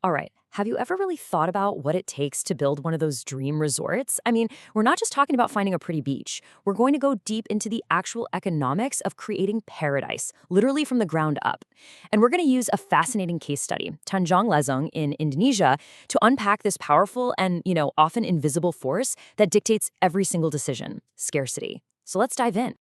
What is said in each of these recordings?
All right. Have you ever really thought about what it takes to build one of those dream resorts? I mean, we're not just talking about finding a pretty beach. We're going to go deep into the actual economics of creating paradise, literally from the ground up. And we're going to use a fascinating case study, Tanjung Lesung in Indonesia, to unpack this powerful and, often invisible force that dictates every single decision, scarcity. So let's dive in.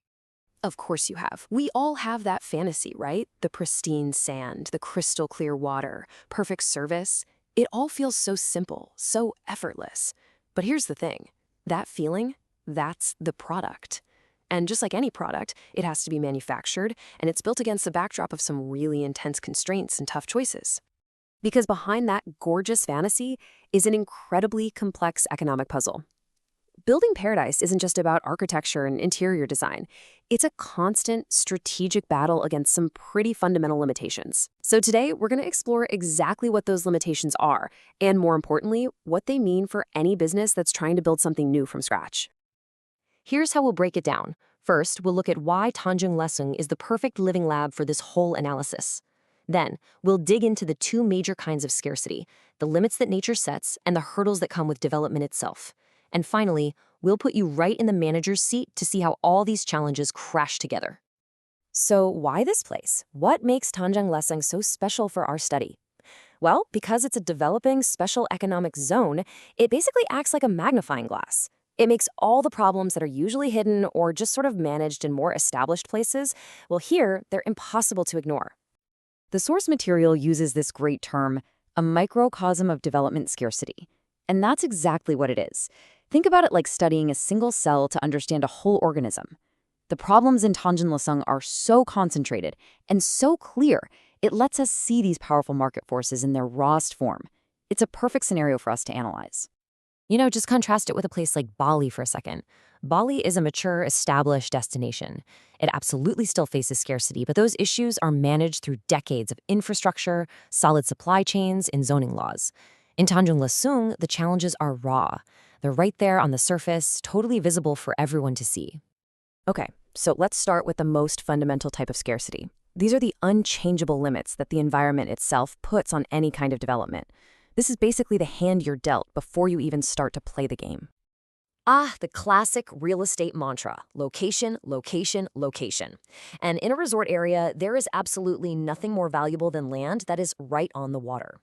Of course you have. We all have that fantasy, right? The pristine sand, the crystal clear water, perfect service. It all feels so simple, so effortless. But here's the thing. That feeling, that's the product. And just like any product, it has to be manufactured, and it's built against the backdrop of some really intense constraints and tough choices. Because behind that gorgeous fantasy is an incredibly complex economic puzzle. Building paradise isn't just about architecture and interior design. It's a constant strategic battle against some pretty fundamental limitations. So today, we're going to explore exactly what those limitations are, and more importantly, what they mean for any business that's trying to build something new from scratch. Here's how we'll break it down. First, we'll look at why Tanjung Lesung is the perfect living lab for this whole analysis. Then, we'll dig into the two major kinds of scarcity, the limits that nature sets and the hurdles that come with development itself. And finally, we'll put you right in the manager's seat to see how all these challenges crash together. So why this place? What makes Tanjung Lesung so special for our study? Well, because it's a developing special economic zone, it basically acts like a magnifying glass. It makes all the problems that are usually hidden or just sort of managed in more established places, well, here, they're impossible to ignore. The source material uses this great term, a microcosm of development scarcity. And that's exactly what it is. Think about it like studying a single cell to understand a whole organism. The problems in Tanjung Lesung are so concentrated and so clear, it lets us see these powerful market forces in their rawest form. It's a perfect scenario for us to analyze. Just contrast it with a place like Bali for a second. Bali is a mature, established destination. It absolutely still faces scarcity, but those issues are managed through decades of infrastructure, solid supply chains, and zoning laws. In Tanjung Lesung, the challenges are raw. They're right there on the surface, totally visible for everyone to see. Okay, so let's start with the most fundamental type of scarcity. These are the unchangeable limits that the environment itself puts on any kind of development. This is basically the hand you're dealt before you even start to play the game. The classic real estate mantra, location, location, location. And in a resort area, there is absolutely nothing more valuable than land that is right on the water.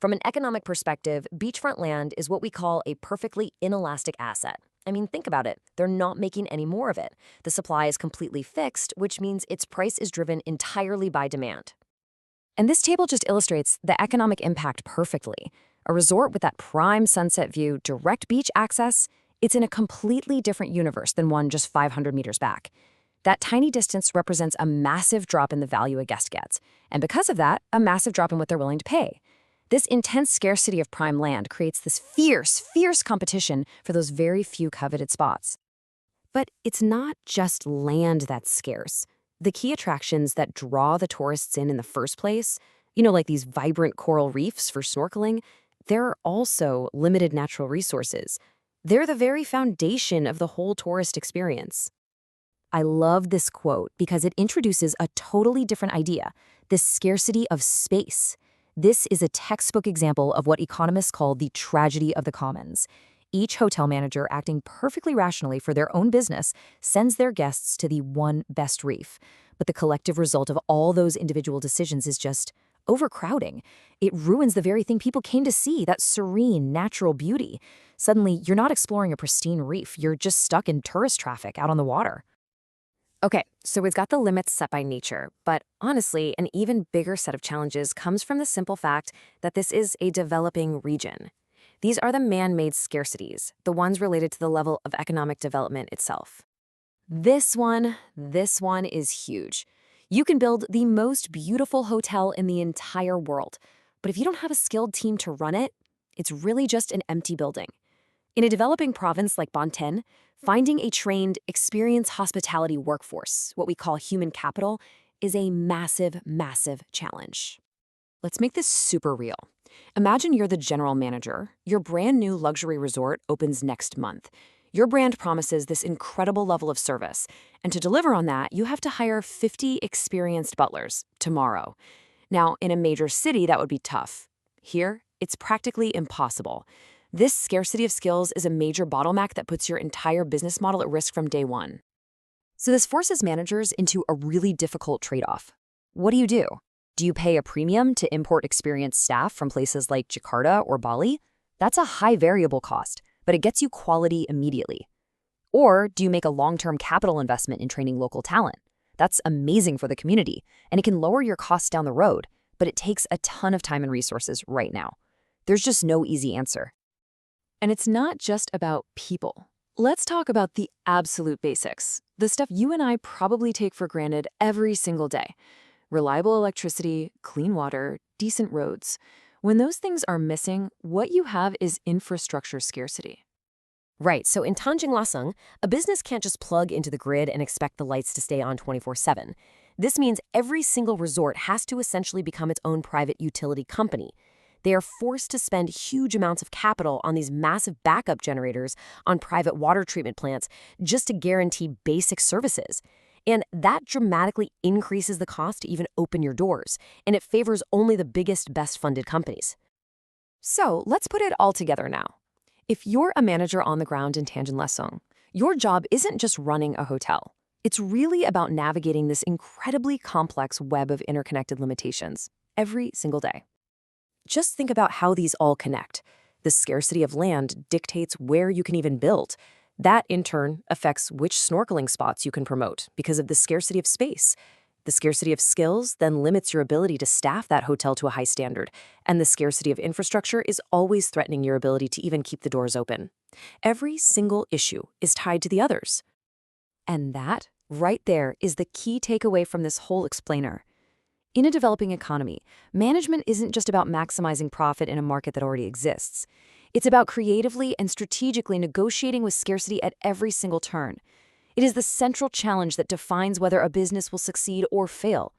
From an economic perspective, beachfront land is what we call a perfectly inelastic asset. I mean, think about it. They're not making any more of it. The supply is completely fixed, which means its price is driven entirely by demand. And this table just illustrates the economic impact perfectly. A resort with that prime sunset view, direct beach access, it's in a completely different universe than one just 500 meters back. That tiny distance represents a massive drop in the value a guest gets, and because of that, a massive drop in what they're willing to pay. This intense scarcity of prime land creates this fierce competition for those very few coveted spots. But it's not just land that's scarce. The key attractions that draw the tourists in the first place, like these vibrant coral reefs for snorkeling, they're also limited natural resources. They're the very foundation of the whole tourist experience. I love this quote because it introduces a totally different idea, the scarcity of space. This is a textbook example of what economists call the tragedy of the commons. Each hotel manager, acting perfectly rationally for their own business, sends their guests to the one best reef. But the collective result of all those individual decisions is just overcrowding. It ruins the very thing people came to see, that serene, natural beauty. Suddenly, you're not exploring a pristine reef. You're just stuck in tourist traffic out on the water. Okay, so we've got the limits set by nature, but honestly, an even bigger set of challenges comes from the simple fact that this is a developing region. These are the man-made scarcities, the ones related to the level of economic development itself. This one is huge. You can build the most beautiful hotel in the entire world, but if you don't have a skilled team to run it, it's really just an empty building. In a developing province like Banten, finding a trained, experienced hospitality workforce, what we call human capital, is a massive challenge. Let's make this super real. Imagine you're the general manager. Your brand new luxury resort opens next month. Your brand promises this incredible level of service, and to deliver on that, you have to hire 50 experienced butlers tomorrow. Now, in a major city, that would be tough. Here, It's practically impossible. This scarcity of skills is a major bottleneck that puts your entire business model at risk from day one. So this forces managers into a really difficult trade-off. What do? Do you pay a premium to import experienced staff from places like Jakarta or Bali? That's a high variable cost, but it gets you quality immediately. Or do you make a long-term capital investment in training local talent? That's amazing for the community, and it can lower your costs down the road, but it takes a ton of time and resources right now. There's just no easy answer. And it's not just about people. Let's talk about the absolute basics, the stuff you and I probably take for granted every single day. Reliable electricity, clean water, decent roads. When those things are missing, what you have is infrastructure scarcity. Right, so in Tanjung Lesung, a business can't just plug into the grid and expect the lights to stay on 24/7. This means every single resort has to essentially become its own private utility company. They are forced to spend huge amounts of capital on these massive backup generators, on private water treatment plants, just to guarantee basic services. And that dramatically increases the cost to even open your doors, and it favors only the biggest, best-funded companies. So let's put it all together now. If you're a manager on the ground in Tanjung Lesung, your job isn't just running a hotel. It's really about navigating this incredibly complex web of interconnected limitations every single day. Just think about how these all connect. The scarcity of land dictates where you can even build. That, in turn, affects which snorkeling spots you can promote because of the scarcity of space. The scarcity of skills then limits your ability to staff that hotel to a high standard, and the scarcity of infrastructure is always threatening your ability to even keep the doors open. Every single issue is tied to the others. And that, right there, is the key takeaway from this whole explainer. In a developing economy, management isn't just about maximizing profit in a market that already exists. It's about creatively and strategically negotiating with scarcity at every single turn. It is the central challenge that defines whether a business will succeed or fail.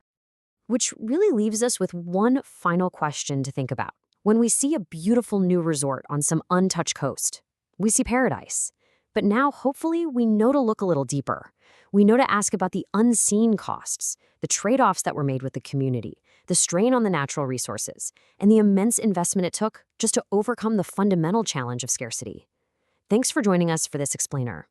Which really leaves us with one final question to think about. When we see a beautiful new resort on some untouched coast, we see paradise. But now, hopefully, we know to look a little deeper. We know to ask about the unseen costs, the trade-offs that were made with the community, the strain on the natural resources, and the immense investment it took just to overcome the fundamental challenge of scarcity. Thanks for joining us for this explainer.